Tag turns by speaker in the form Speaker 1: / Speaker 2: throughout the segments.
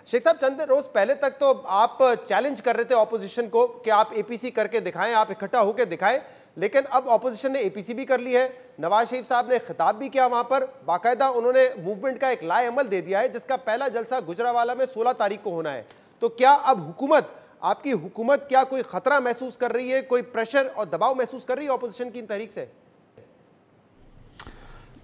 Speaker 1: शेख साहब, चंद रोज पहले तक तो आप चैलेंज कर रहे थे ऑपोजिशन को कि आप एपीसी करके दिखाएं, आप इकट्ठा होकर दिखाएं, लेकिन अब ऑपोजिशन ने एपीसी भी कर ली है। नवाज शरीफ साहब ने खिताब भी किया, वहां पर बाकायदा उन्होंने मूवमेंट का एक लाए अमल दे दिया है, जिसका पहला जलसा गुजरावाला में 16 तारीख को होना है। तो क्या अब आपकी हुकूमत क्या कोई खतरा महसूस कर रही है, कोई प्रेशर और दबाव महसूस कर रही है ऑपोजिशन की इन तहरीक से?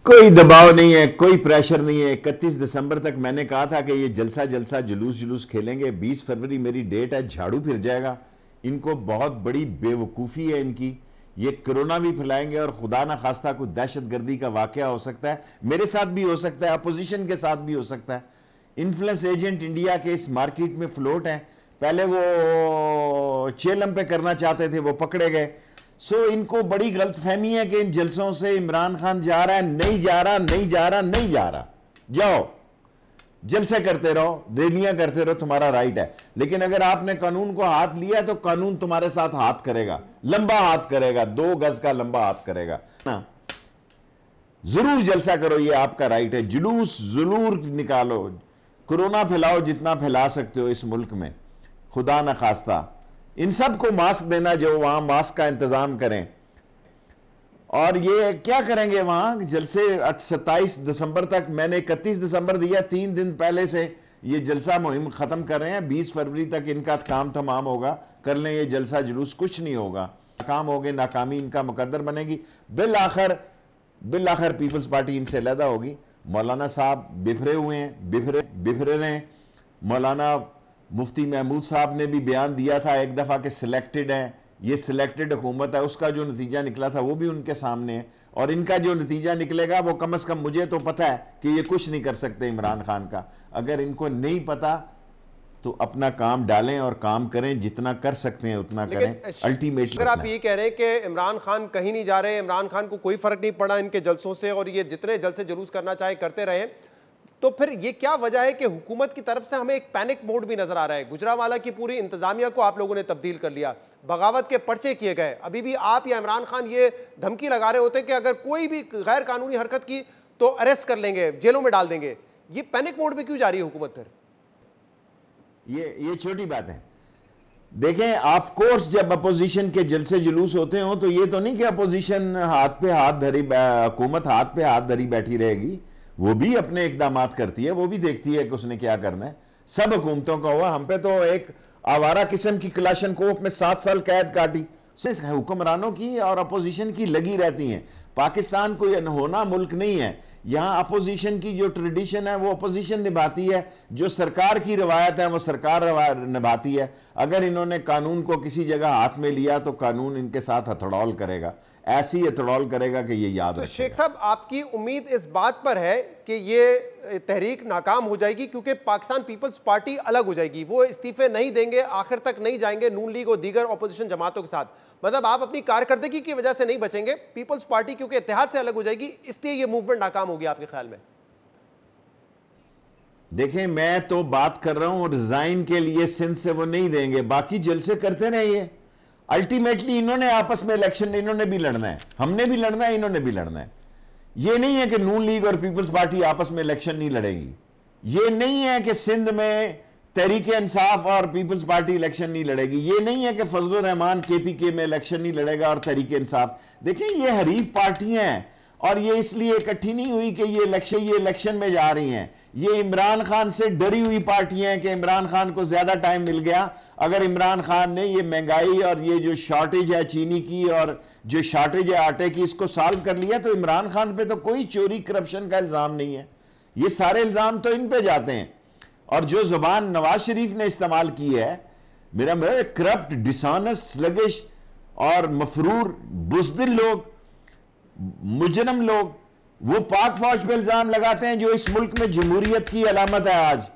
Speaker 2: कोई दबाव नहीं है, कोई प्रेशर नहीं है। 31 दिसंबर तक मैंने कहा था कि ये जलसा जुलूस खेलेंगे। 20 फरवरी मेरी डेट है, झाड़ू फिर जाएगा। इनको बहुत बड़ी बेवकूफ़ी है इनकी। ये कोरोना भी फैलाएंगे और खुदा ना खास्ता कोई दहशतगर्दी का वाकया हो सकता है, मेरे साथ भी हो सकता है, अपोजिशन के साथ भी हो सकता है। इन्फ्लुएंस एजेंट इंडिया के इस मार्केट में फ्लोट हैं। पहले वो चेलम पे करना चाहते थे, वो पकड़े गए। सो इनको बड़ी गलतफहमी है कि इन जलसों से इमरान खान जा रहा है। नहीं जा रहा। जाओ, जलसे करते रहो, रैलियां करते रहो, तुम्हारा राइट है। लेकिन अगर आपने कानून को हाथ लिया तो कानून तुम्हारे साथ हाथ करेगा, लंबा हाथ करेगा, 2 गज का लंबा हाथ करेगा ना। जरूर जलसा करो, ये आपका राइट है। जुलूस जरूर निकालो, कोरोना फैलाओ जितना फैला सकते हो इस मुल्क में। खुदा न खास्ता इन सब को मास्क देना, जो वहां मास्क का इंतजाम करें। और ये क्या करेंगे वहां जलसे 27 दिसंबर तक। मैंने 31 दिसंबर दिया, 3 दिन पहले से ये जलसा मुहिम खत्म कर रहे हैं। 20 फरवरी तक इनका काम तमाम होगा। कर लें ये जलसा जुलूस, कुछ नहीं होगा। नाकाम हो गए, नाकामी इनका मुकद्दर बनेगी। बिल आखिर पीपल्स पार्टी इनसे अलहदा होगी। मौलाना साहब बिफरे हुए हैं, बिफरे रहे हैं। मौलाना मुफ्ती महमूद साहब ने भी बयान दिया था एक दफ़ा कि सिलेक्टेड है, ये सिलेक्टेड हुकूमत है। उसका जो नतीजा निकला था वो भी उनके सामने है। और इनका जो नतीजा निकलेगा वो कम से कम मुझे तो पता है कि ये कुछ नहीं कर सकते इमरान खान का। अगर इनको नहीं पता तो अपना काम डालें और काम करें, जितना कर सकते हैं उतना करें। अल्टीमेटली
Speaker 1: अगर आप ये कह रहे हैं कि इमरान खान कहीं नहीं जा रहे, इमरान खान को कोई फर्क नहीं पड़ा इनके जलसों से और ये जितने जलसे जुलूस करना चाहे करते रहे, तो फिर ये क्या वजह है कि हुकूमत की तरफ से हमें एक पैनिक मोड भी नजर आ रहा है? गुजरावाला की पूरी इंतजामिया को आप लोगों ने तब्दील कर लिया, बगावत के पर्चे किए गए। अभी भी आप या इमरान खान ये धमकी लगा रहे होते कि अगर कोई भी गैर कानूनी हरकत की तो अरेस्ट कर लेंगे, जेलों में डाल देंगे। ये पैनिक मोड में क्यों जा रही है हुकूमत फिर?
Speaker 2: ये छोटी बात है। देखें, ऑफ कोर्स जब अपोजिशन के जलसे जुलूस होते हो तो ये तो नहीं कि अपोजिशन हाथ पे हाथ धरी, हुकूमत हाथ पे हाथ धरी बैठी रहेगी। वो भी अपने इकदाम करती है, वो भी देखती है कि उसने क्या करना है। सब हुकूमतों का हुआ, हम पे तो एक आवारा किस्म की क्लाशनकोफ में 7 साल कैद काटी। हुक्मरानों की और अपोजिशन की लगी रहती हैं। पाकिस्तान कोई अनहोना मुल्क नहीं है। यहाँ अपोजिशन की जो ट्रेडिशन है वो अपोजिशन निभाती है, जो सरकार की रवायत है वो सरकार निभाती है। अगर इन्होंने कानून को किसी जगह हाथ में लिया तो कानून इनके साथ हथड़ौल करेगा, ऐसी हथड़ौल करेगा कि ये याद रखेगा।
Speaker 1: शेख साहब, आपकी उम्मीद इस बात पर है कि ये तहरीक नाकाम हो जाएगी क्योंकि पाकिस्तान पीपल्स पार्टी अलग हो जाएगी, वो इस्तीफे नहीं देंगे, आखिर तक नहीं जाएंगे नून लीग और दीगर अपोजिशन जमातों के साथ? मतलब आप अपनी कारकर्दगी की वजह से नहीं बचेंगे, पीपल्स पार्टी क्योंकि इत्तेहाद से अलग हो जाएगी, इसलिए ये मूवमेंट नाकाम होगी आपके ख्याल में?
Speaker 2: देखें, मैं तो बात कर रहा हूं रिजाइन के लिए सिंध से वो नहीं देंगे, बाकी जलसे करते रहिए। अल्टीमेटली इन्होंने आपस में इलेक्शन, इन्होंने भी लड़ना है, हमने भी लड़ना है, इन्होंने भी लड़ना है। ये नहीं है कि नून लीग और पीपल्स पार्टी आपस में इलेक्शन नहीं लड़ेगी। ये नहीं है कि सिंध में तहरीक इंसाफ और पीपल्स पार्टी इलेक्शन नहीं लड़ेगी। ये नहीं है कि फजलुर रहमान केपीके में इलेक्शन नहीं लड़ेगा और तहरीक इंसाफ। देखिए, ये हरीफ पार्टियां हैं और ये इसलिए इकट्ठी नहीं हुई कि ये इलेक्शन में जा रही हैं। ये इमरान खान से डरी हुई पार्टियां हैं कि इमरान खान को ज्यादा टाइम मिल गया। अगर इमरान खान ने ये महंगाई और ये जो शॉर्टेज है चीनी की और जो शॉर्टेज है आटे की, इसको सॉल्व कर लिया तो इमरान खान पे तो कोई चोरी करप्शन का इल्जाम नहीं है। ये सारे इल्जाम तो इन पे जाते हैं। और जो जुबान नवाज शरीफ ने इस्तेमाल की है, मेरा करप्ट, डिसऑनेस्ट, स्लगिश और मफरूर बुज़दिल लोग, मुजरम लोग, वो पाक फौज पे इल्जाम लगाते हैं, जो इस मुल्क में जमहूरियत की अलामत है आज,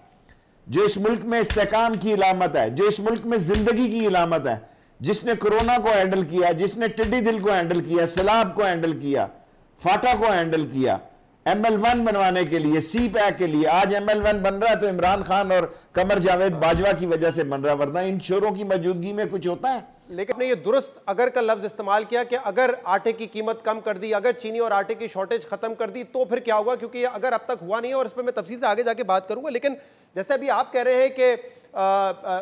Speaker 2: जो इस मुल्क में इस्तेकाम की अलामत है, जो इस मुल्क में जिंदगी की अलामत है, जिसने कोरोना को हैंडल किया, जिसने टिड्डी दिल को हैंडल किया, सैलाब को हैंडल किया, फाटा को हैंडल किया, ML1 बनवाने के लिए, सी पैक के लिए। आज ML1 बन रहा है तो इमरान खान और कमर जावेद बाजवा की वजह से बन रहा, वरना इन शोरों की मौजूदगी में कुछ होता है?
Speaker 1: लेकिन आपने ये दुरुस्त अगर का लफ्ज इस्तेमाल किया कि अगर आटे की कीमत कम कर दी, अगर चीनी और आटे की शॉर्टेज खत्म कर दी तो फिर क्या होगा? क्योंकि अगर अब तक हुआ नहीं है और इस पर मैं तफसील से आगे जाके बात करूंगा, लेकिन जैसे अभी आप कह रहे हैं कि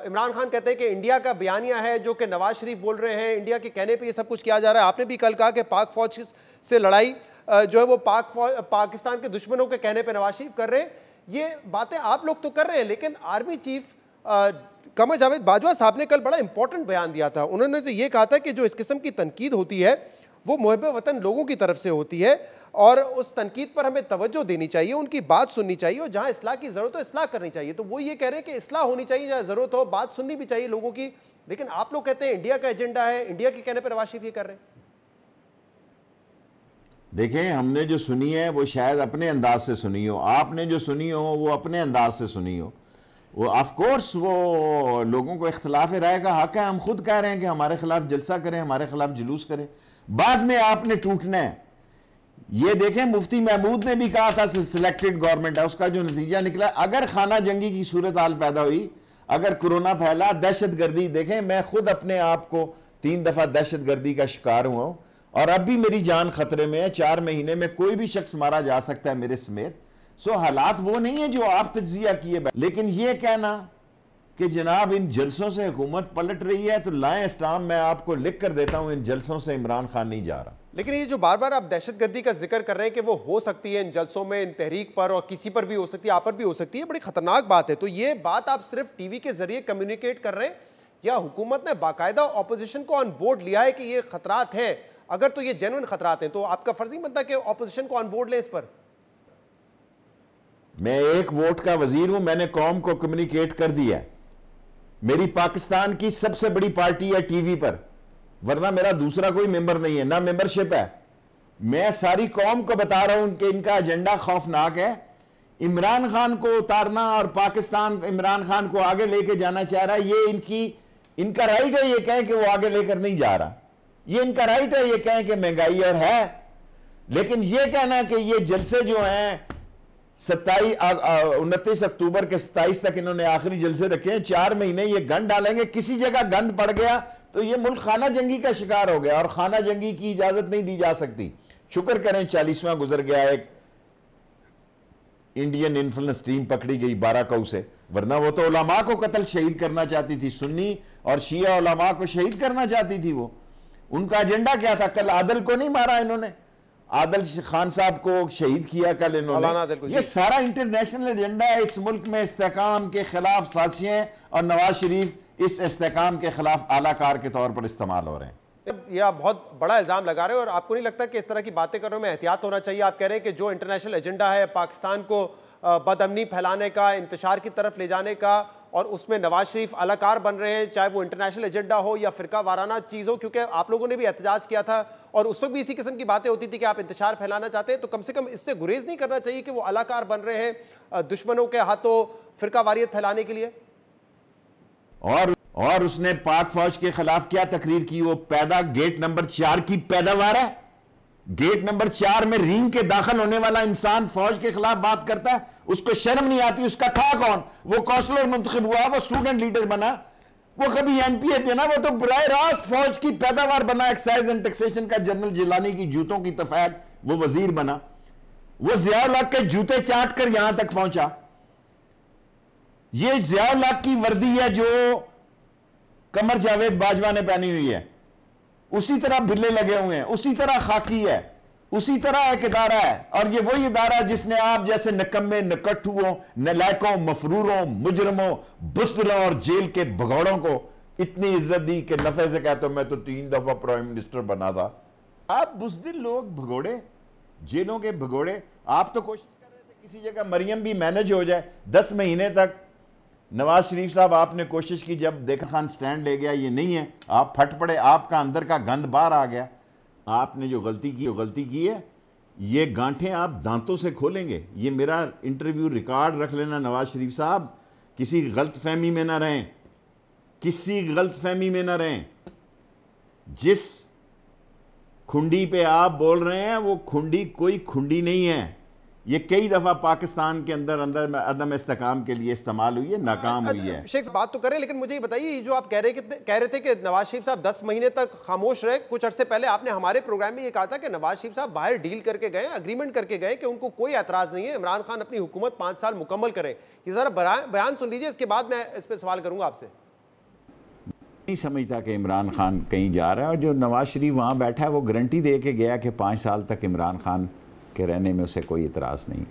Speaker 1: इमरान खान कहते हैं कि इंडिया का बयानिया है जो कि नवाज शरीफ बोल रहे हैं, इंडिया के कहने पे ये सब कुछ किया जा रहा है। आपने भी कल कहा कि पाक फौज से लड़ाई जो है वो पाकिस्तान के दुश्मनों के कहने पे नवाज शरीफ कर रहे हैं। ये बातें आप लोग तो कर रहे हैं, लेकिन आर्मी चीफ कमर जावेद बाजवा साहब ने कल बड़ा इंपॉर्टेंट बयान दिया था। उन्होंने तो ये कहा था कि जो इस किस्म की तनकीद होती है वो मुहब्बे वतन लोगों की तरफ से होती है और उस तनकीद पर हमें तवज्जो देनी चाहिए, उनकी बात सुननी चाहिए और जहां इस्लाह की जरूरत हो इस्लाह करनी चाहिए। तो वो ये कह रहे हैं कि इस्लाह होनी चाहिए, जहां जरूरत हो बात सुननी भी चाहिए लोगों की। लेकिन आप लोग कहते हैं इंडिया का एजेंडा है, इंडिया के कहने पर नवाज शरीफ ये कर रहे हैं।
Speaker 2: देखें, हमने जो सुनी है वो शायद अपने अंदाज से सुनी हो, आपने जो सुनी हो वो अपने अंदाज से सुनी हो। वो ऑफ कोर्स वो लोगों को इख्तिलाफ राय का हक है। हम खुद कह रहे हैं कि हमारे खिलाफ जलसा करें, हमारे खिलाफ जुलूस करें, बाद में आपने टूटना है। ये देखें, मुफ्ती महमूद ने भी कहा था सिलेक्टेड गवर्नमेंट है, उसका जो नतीजा निकला, अगर खाना जंगी की सूरत हाल पैदा हुई, अगर कोरोना फैला, दहशत गर्दी, देखें मैं खुद अपने आप को 3 दफा दहशत गर्दी का शिकार हुआ हूं और अब भी मेरी जान खतरे में है। 4 महीने में कोई भी शख्स मारा जा सकता है मेरे समेत। सो हालात वो नहीं है जो आप तज्जिया किए। लेकिन ये कहना कि जनाब इन जलसों से हुकूमत पलट रही है, तो लाएं स्टाम्प, मैं आपको लिख कर देता हूं, इन जलसों से इमरान खान नहीं जा रहा।
Speaker 1: लेकिन ये जो बार बार आप दहशतगर्दी का जिक्र कर रहे हैं कि वो हो सकती है इन जलसों में, इन तहरीक पर और किसी पर भी हो सकती है, आप पर भी हो सकती है, बड़ी खतरनाक बात है। तो ये बात आप सिर्फ टीवी के जरिए कम्युनिकेट कर रहे हैं या हुकूमत ने बाकायदा ऑपोजिशन को ऑन बोर्ड लिया है कि ये खतरात हैं? अगर तो ये जेन्युइन खतरात हैं तो आपका फर्ज नहीं बनता कि ऑपोजिशन को ऑन बोर्ड लें इस पर?
Speaker 2: मैं एक वोट का वजीर हूं, मैंने कौम को कम्युनिकेट कर दिया है। मेरी पाकिस्तान की सबसे बड़ी पार्टी है टीवी पर, वरना मेरा दूसरा कोई मेंबर नहीं है, ना मेंबरशिप है। मैं सारी कौम को बता रहा हूं कि इनका एजेंडा खौफनाक है। इमरान खान को उतारना और पाकिस्तान इमरान खान को आगे लेके जाना चाह रहा है, ये इनका राइट है। ये कहें कि वो आगे लेकर नहीं जा रहा, ये इनका राइट है। ये कहें कि महंगाई और है, लेकिन ये कहना कि ये जलसे जो हैं 29 अक्टूबर के 27 तक इन्होंने आखिरी जलसे रखे हैं, 4 महीने ये गंद डालेंगे, किसी जगह गंद पड़ गया तो ये मुल्क खाना जंगी का शिकार हो गया और खाना जंगी की इजाजत नहीं दी जा सकती। शुक्र करें 40वां गुजर गया, एक इंडियन इन्फ्लुएंस टीम पकड़ी गई 12 कौ से, वरना वो तो उलमा को कत्ल शहीद करना चाहती थी, सुन्नी और शिया उलमा को शहीद करना चाहती थी। वो उनका एजेंडा क्या था? कल आदल को नहीं मारा इन्होंने, आदल खान साहब को शहीद किया कल इन्होंने। ये सारा इंटरनेशनल एजेंडा है। इस मुल्क में इस्तेकाम के खिलाफ साजिशें और नवाज शरीफ इस इस्तेकाम के खिलाफ आलाकार के तौर पर इस्तेमाल हो रहे हैं।
Speaker 1: यह आप बहुत बड़ा इल्जाम लगा रहे हो और आपको नहीं लगता कि इस तरह की बातें करने में एहतियात होना चाहिए? आप कह रहे हैं कि जो इंटरनेशनल एजेंडा है पाकिस्तान को बदअमनी फैलाने का, इंतशार की तरफ ले जाने का, और उसमें नवाज शरीफ अलाकार बन रहे हैं, चाहे वो इंटरनेशनल एजेंडा हो या फिरका वाराना चीज़ हो, क्योंकि आप लोगों ने भी एहतजाज किया था और उस वक्त भी इसी किस्म की बातें होती थी कि आप इंतशार फैलाना चाहते हैं। तो कम से कम इससे गुरेज नहीं करना चाहिए कि वो अलाकार बन रहे हैं दुश्मनों के हाथों फिरका वारियत फैलाने के लिए?
Speaker 2: और उसने पाक फौज के खिलाफ क्या तकरीर की? वो गेट नंबर 4 की पैदावार है। गेट नंबर 4 में रिंग के दाखिल होने वाला इंसान फौज के खिलाफ बात करता है, उसको शर्म नहीं आती? उसका था कौन? वो काउंसलर मुंतखब हुआ, वो स्टूडेंट लीडर बना, वो कभी एमपीए बना, वो तो बराह रास्त फौज की पैदावार बना। एक्साइज एंड टैक्सेशन का जनरल जिलानी की जूतों की तफैत वो वजीर बना, वो जियाउल हक के जूते चाट कर यहां तक पहुंचा। ये जियाउल हक की वर्दी है जो कमर जावेद बाजवा ने पहनी हुई है, उसी तरह बिल्ले लगे हुए हैं, उसी तरह खाकी है, उसी तरह एक इदारा है। और ये वही इदारा जिसने आप जैसे निकम्मे, नकट्ठुओं, नलायकों, मफरूरों, मुजरमों, बुज़दिलों और जेल के भगौड़ों को इतनी इज्जत दी कि नफे से कहते मैं तो 3 दफा प्राइम मिनिस्टर बना था। आप बुज़दिल लोग, भगोड़े, जेलों के भगोड़े, आप तो कोशिश कर रहे थे किसी जगह मरियम भी मैनेज हो जाए। 10 महीने तक नवाज शरीफ साहब आपने कोशिश की, जब देखा खान स्टैंड ले गया ये नहीं है, आप फट पड़े, आपका अंदर का गंद बाहर आ गया। आपने जो गलती की है, ये गांठें आप दांतों से खोलेंगे। ये मेरा इंटरव्यू रिकॉर्ड रख लेना नवाज शरीफ साहब, किसी गलत फहमी में ना रहें, किसी गलत फहमी में ना रहें। जिस खुंडी पे आप बोल रहे हैं वो खुंडी कोई खुंडी नहीं है, ये कई दफ़ा पाकिस्तान के अंदर अंदर अदम इस्तेकाम के लिए इस्तेमाल हुई है, नाकाम हुई है।
Speaker 1: शेख बात तो करें, लेकिन मुझे ये बताइए, जो आप कह रहे थे कि नवाज शरीफ साहब 10 महीने तक खामोश रहे, कुछ अरसे पहले आपने हमारे प्रोग्राम में ये कहा था कि नवाज शरीफ साहब बाहर डील करके गए, अग्रीमेंट करके गए कि उनको कोई एतराज नहीं है, इमरान खान अपनी हुकूमत 5 साल मुकम्मल करें। ये जरा बयान सुन लीजिए, इसके बाद मैं इस पर सवाल करूंगा आपसे।
Speaker 2: नहीं समझता कि इमरान खान कहीं जा रहा है, और जो नवाज शरीफ वहाँ बैठा है वो गारंटी दे के गया कि 5 साल तक इमरान खान के रहने में उसे कोई इतराज़ नहीं।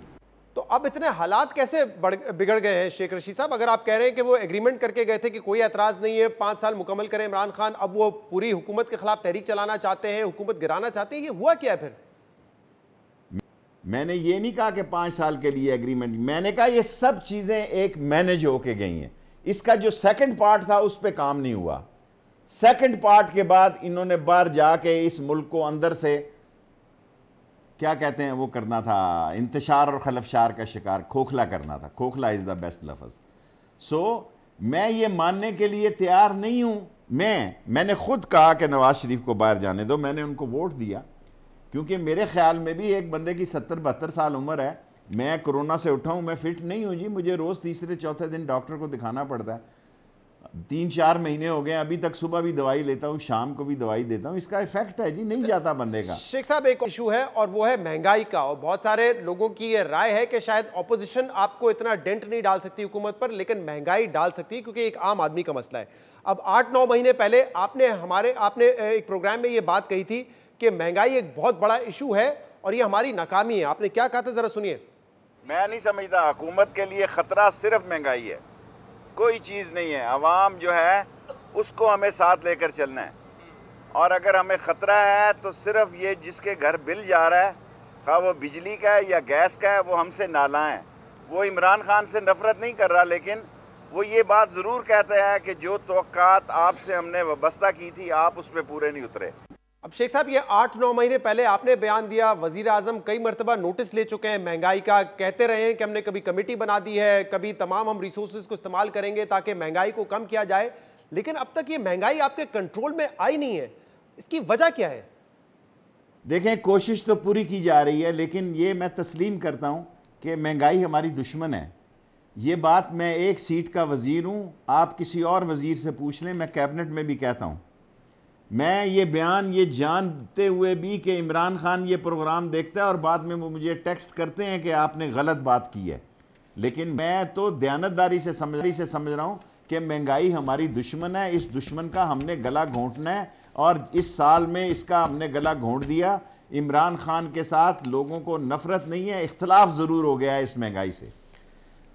Speaker 1: तो अब इतने हालात कैसे बिगड़ गए हैं शेख रशीद साहब? अगर आप कह रहे हैं कि वो एग्रीमेंट करके गए थे कि कोई एतराज़ नहीं है, 5 साल मुकम्मल करें इमरान खान, अब वो पूरी हुकूमत के खिलाफ तहरीक चलाना चाहते हैं, हुकूमत गिराना चाहते हैं, ये हुआ क्या है फिर?
Speaker 2: मैंने ये नहीं कहा कि 5 साल के लिए एग्रीमेंट, मैंने कहा ये सब चीज़ें एक मैनेज होके गई हैं। इसका जो सेकंड पार्ट था उस पर काम नहीं हुआ। सेकंड पार्ट के बाद इन्होंने बाहर जाके इस मुल्क को अंदर से क्या कहते हैं वो करना था, इंतशार और खलफशार का शिकार, खोखला करना था। खोखला इज़ द बेस्ट लफ्ज़। सो मैं ये मानने के लिए तैयार नहीं हूँ। मैंने खुद कहा कि नवाज शरीफ को बाहर जाने दो, मैंने उनको वोट दिया, क्योंकि मेरे ख्याल में भी एक बंदे की 70-72 साल उम्र है। मैं कोरोना से उठा हूँ, मैं फिट नहीं हूँ जी, मुझे रोज़ तीसरे चौथे दिन डॉक्टर को दिखाना पड़ता है। 3-4 महीने हो गए, अभी तक सुबह भी दवाई लेता हूँ, शाम को भी दवाई देता हूँ। इसका इफेक्ट है जी, नहीं जाता बंदे का।
Speaker 1: शेख साहब, एक इशू है और वो है महंगाई का, और बहुत सारे लोगों की ये राय है कि शायद ऑपोजिशन आपको इतना डेंट नहीं डाल सकती हुकूमत पर, लेकिन महंगाई डाल सकती है, क्योंकि एक आम आदमी का मसला है। अब 8-9 महीने पहले आपने एक प्रोग्राम में ये बात कही थी कि महंगाई एक बहुत बड़ा इशू है और ये हमारी नाकामी है। आपने क्या कहा था, जरा सुनिए।
Speaker 2: मैं नहीं समझता हुकूमत के लिए खतरा सिर्फ महंगाई है, कोई चीज़ नहीं है। अवाम जो है उसको हमें साथ लेकर चलना है, और अगर हमें ख़तरा है तो सिर्फ ये जिसके घर बिल जा रहा है, खा वो बिजली का है या गैस का है, वो हमसे नाला है। वो इमरान खान से नफ़रत नहीं कर रहा, लेकिन वो ये बात ज़रूर कहता है कि जो तवक्कात आपसे हमने वाबस्ता की थी आप उस पर पूरे नहीं उतरे।
Speaker 1: अब शेख साहब, ये 8-9 महीने पहले आपने बयान दिया, वजीर आजम कई मरतबा नोटिस ले चुके हैं महंगाई का, कहते रहे हैं कि हमने कभी कमेटी बना दी है, कभी तमाम हम रिसोर्सेज को इस्तेमाल करेंगे ताकि महंगाई को कम किया जाए, लेकिन अब तक ये महंगाई आपके कंट्रोल में आई नहीं है। इसकी वजह क्या है?
Speaker 2: देखें, कोशिश तो पूरी की जा रही है, लेकिन ये मैं तस्लीम करता हूँ कि महंगाई हमारी दुश्मन है। ये बात मैं एक सीट का वज़ीर हूँ, आप किसी और वज़ीर से पूछ लें, मैं कैबिनेट में भी कहता हूँ। मैं ये बयान ये जानते हुए भी कि इमरान खान ये प्रोग्राम देखता है और बाद में वो मुझे टेक्स्ट करते हैं कि आपने गलत बात की है, लेकिन मैं तो दयानतदारी से समझ रहा हूँ कि महंगाई हमारी दुश्मन है। इस दुश्मन का हमने गला घोंटना है, और इस साल में इसका हमने गला घोंट दिया। इमरान खान के साथ लोगों को नफ़रत नहीं है, इख्तलाफ ज़रूर हो गया है इस महंगाई से।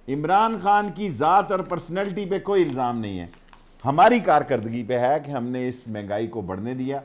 Speaker 2: इमरान खान की ज़ात और पर्सनैलिटी पे कोई इल्ज़ाम नहीं है, हमारी कारकर्दगी पे है कि हमने इस महंगाई को बढ़ने दिया,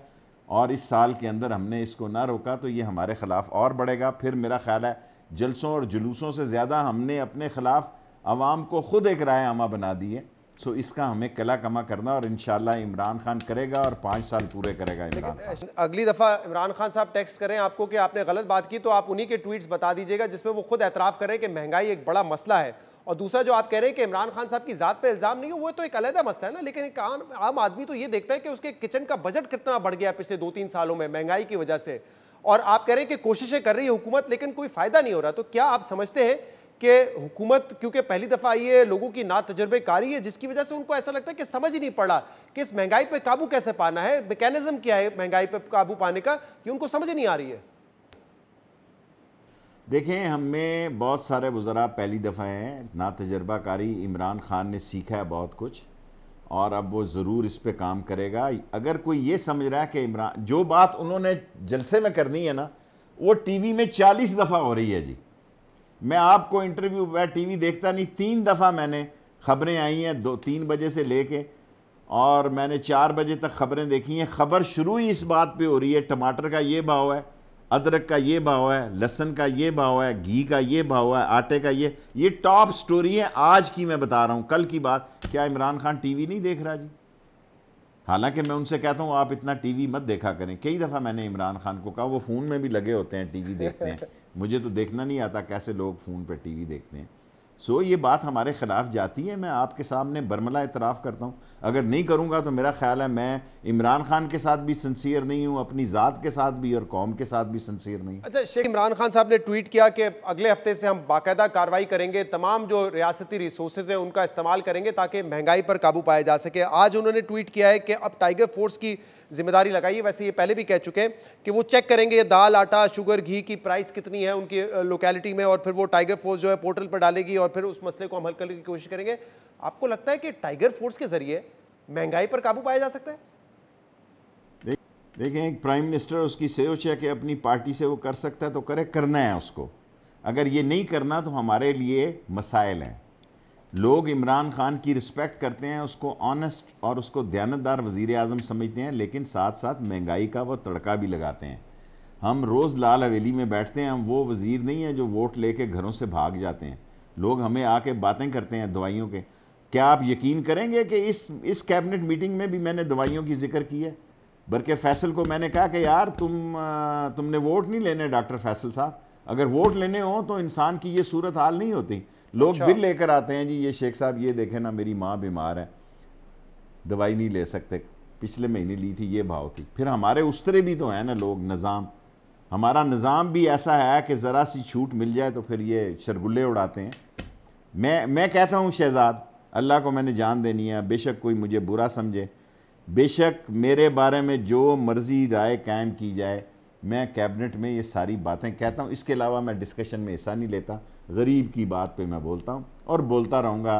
Speaker 2: और इस साल के अंदर हमने इसको ना रोका तो ये हमारे ख़िलाफ़ और बढ़ेगा। फिर मेरा ख्याल है जलसों और जुलूसों से ज़्यादा हमने अपने ख़िलाफ़ आवाम को ख़ुद एक राय आमा बना दी है। सो इसका हमें कला कमा करना, और इंशाल्लाह इमरान खान करेगा और 5 साल पूरे करेगा इमरान खान।
Speaker 1: अगली दफ़ा इमरान खान साहब टेक्स्ट करें आपको कि आपने गलत बात की, तो आप उन्हीं के ट्वीट्स बता दीजिएगा जिसमें वो खुद एतराफ़ करें कि महंगाई एक बड़ा मसला है। और दूसरा, जो आप कह रहे हैं कि इमरान खान साहब की ज़ात पे इल्ज़ाम नहीं हो, वो तो एक अलग मसला है ना, लेकिन एक आम आदमी तो ये देखता है कि उसके किचन का बजट कितना बढ़ गया पिछले 2-3 सालों में महंगाई की वजह से। और आप कह रहे हैं कि कोशिशें कर रही है हुकूमत, लेकिन कोई फ़ायदा नहीं हो रहा। तो क्या आप समझते हैं कि हुकूमत, क्योंकि पहली दफ़ा आई है, लोगों की ना तजुर्बेकारी है, जिसकी वजह से उनको ऐसा लगता है कि समझ ही नहीं पड़ा कि इस महंगाई पर काबू कैसे पाना है, मैकेनिज्म क्या है महंगाई पर काबू पाने का, ये उनको समझ नहीं आ रही है?
Speaker 2: देखें, हमें बहुत सारे वज़रा पहली दफ़ा हैं, ना तजर्बाकारी। इमरान खान ने सीखा है बहुत कुछ, और अब वो ज़रूर इस पे काम करेगा। अगर कोई ये समझ रहा है कि इमरान, जो बात उन्होंने जलसे में करनी है ना, वो टीवी में 40 दफ़ा हो रही है जी। मैं आपको इंटरव्यू, मैं टीवी देखता नहीं, 3 दफ़ा मैंने ख़बरें आई हैं 2-3 बजे से लेके, और मैंने 4 बजे तक ख़बरें देखी हैं। ख़बर शुरू ही इस बात पे हो रही है, टमाटर का ये भाव है, अदरक का ये भाव है, लहसुन का ये भाव है, घी का ये भाव है, आटे का ये टॉप स्टोरी है आज की। मैं बता रहा हूँ, कल की बात। क्या इमरान खान टीवी नहीं देख रहा जी? हालांकि मैं उनसे कहता हूँ आप इतना टीवी मत देखा करें। कई दफ़ा मैंने इमरान खान को कहा, वो फ़ोन में भी लगे होते हैं, टीवी देखते हैं। मुझे तो देखना नहीं आता कैसे लोग फ़ोन पर टीवी देखते हैं। सो ये बात हमारे ख़िलाफ़ जाती है। मैं आपके सामने बरमला इतराफ़ करता हूँ, अगर नहीं करूँगा तो मेरा ख्याल है मैं इमरान खान के साथ भी सिंसियर नहीं हूँ, अपनी ज़ात के साथ भी और कौम के साथ भी सिंसियर नहीं।
Speaker 1: अच्छा, शेख इमरान खान साहब ने ट्वीट किया कि अगले हफ्ते से हम बाकायदा कार्रवाई करेंगे, तमाम जो रियासती रिसोर्सेज हैं उनका इस्तेमाल करेंगे ताकि महंगाई पर काबू पाया जा सके। आज उन्होंने ट्वीट किया है कि अब टाइगर फोर्स की जिम्मेदारी लगाई है। वैसे ये पहले भी कह चुके हैं कि वो चेक करेंगे ये दाल, आटा, शुगर, घी की प्राइस कितनी है उनकी लोकेलिटी में, और फिर वो टाइगर फोर्स जो है पोर्टल पर डालेगी और फिर उस मसले को हम हल करने की कोशिश करेंगे। आपको लगता है कि टाइगर फोर्स के जरिए महंगाई पर काबू पाया जा सकता है?
Speaker 2: देखें, एक प्राइम मिनिस्टर, उसकी सोच है कि अपनी पार्टी से वो कर सकता है तो करे, करना है उसको। अगर ये नहीं करना तो हमारे लिए मसाइल हैं। लोग इमरान खान की रिस्पेक्ट करते हैं, उसको ऑनेस्ट और उसको दयानतदार वज़ीर आज़म समझते हैं, लेकिन साथ साथ महंगाई का वो तड़का भी लगाते हैं। हम रोज़ लाल हवेली में बैठते हैं, हम वो वज़ीर नहीं हैं जो वोट लेके घरों से भाग जाते हैं। लोग हमें आके बातें करते हैं दवाइयों के। क्या आप यकीन करेंगे कि इस कैबिनेट मीटिंग में भी मैंने दवाइयों की जिक्र की है। बल्कि फैसल को मैंने कहा कि यार तुमने वोट नहीं लेने डॉक्टर फैसल साहब, अगर वोट लेने हो तो इंसान की ये सूरत हाल नहीं होती। लोग बिल लेकर आते हैं, जी ये शेख साहब ये देखें ना मेरी माँ बीमार है, दवाई नहीं ले सकते, पिछले महीने ली थी ये भाव थी। फिर हमारे उस तरह भी तो है ना लोग, निज़ाम, हमारा निज़ाम भी ऐसा है कि ज़रा सी छूट मिल जाए तो फिर ये शरगुल्ले उड़ाते हैं। मैं कहता हूँ शहजाद, अल्लाह को मैंने जान देनी है, बेशक कोई मुझे बुरा समझे, बेशक मेरे बारे में जो मर्ज़ी राय कायम की जाए, मैं कैबिनेट में ये सारी बातें कहता हूँ। इसके अलावा मैं डिस्कशन में हिस्सा नहीं लेता। गरीब की बात पे मैं बोलता हूँ और बोलता रहूँगा,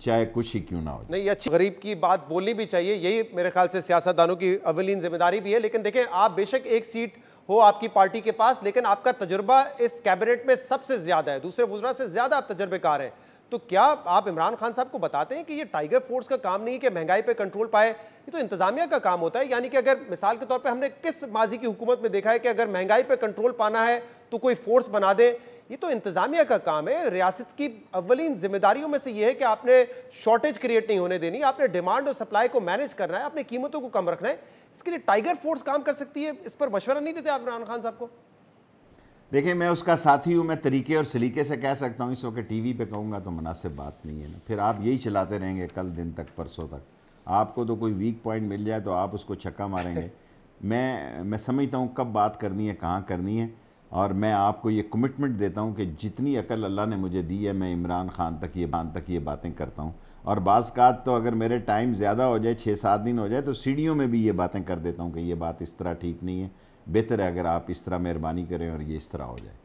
Speaker 2: चाहे कुछ ही क्यों ना हो।
Speaker 1: नहीं, अच्छी गरीब की बात बोलनी भी चाहिए, यही मेरे ख्याल से सियासतदानों की अवलीन जिम्मेदारी भी है। लेकिन देखें, आप बेशक एक सीट हो आपकी पार्टी के पास, लेकिन आपका तजुर्बा इस कैबिनेट में सबसे ज्यादा है, दूसरे वज़रा से ज्यादा आप तजर्बेकार हैं। तो क्या आप इमरान खान साहब को बताते हैं कि ये टाइगर फोर्स का काम नहीं है कि महंगाई पे कंट्रोल पाए, ये तो इंतजामिया का काम होता है? यानी कि अगर मिसाल के तौर पे हमने किस माजी की हुकूमत में देखा है कि अगर महंगाई पे कंट्रोल पाना है तो कोई फोर्स बना दे, ये तो इंतजामिया का काम है। रियासत की अव्वलीन जिम्मेदारियों में से ये है कि आपने शॉर्टेज क्रिएट नहीं होने देनी, आपने डिमांड और सप्लाई को मैनेज करना है, आपने कीमतों को कम रखना है। इसके लिए टाइगर फोर्स काम कर सकती है, इस पर मशवरा नहीं देते आप इमरान खान साहब को?
Speaker 2: देखिए, मैं उसका साथी हूँ, मैं तरीके और सलीके से कह सकता हूँ। इस वक्त टीवी पे कहूँगा तो मुनासिब बात नहीं है ना, फिर आप यही चलाते रहेंगे कल दिन तक, परसों तक। आपको तो कोई वीक पॉइंट मिल जाए तो आप उसको छक्का मारेंगे। मैं समझता हूँ कब बात करनी है, कहाँ करनी है, और मैं आपको ये कमिटमेंट देता हूँ कि जितनी अकल अल्लाह ने मुझे दी है, मैं इमरान खान तक ये बातें करता हूँ। और बाज़-औक़ात तो अगर मेरे टाइम ज़्यादा हो जाए, 6-7 दिन हो जाए, तो सीढ़ियों में भी ये बातें कर देता हूँ कि ये बात इस तरह ठीक नहीं है, बेहतर है अगर आप इस तरह मेहरबानी करें और ये इस तरह हो जाए।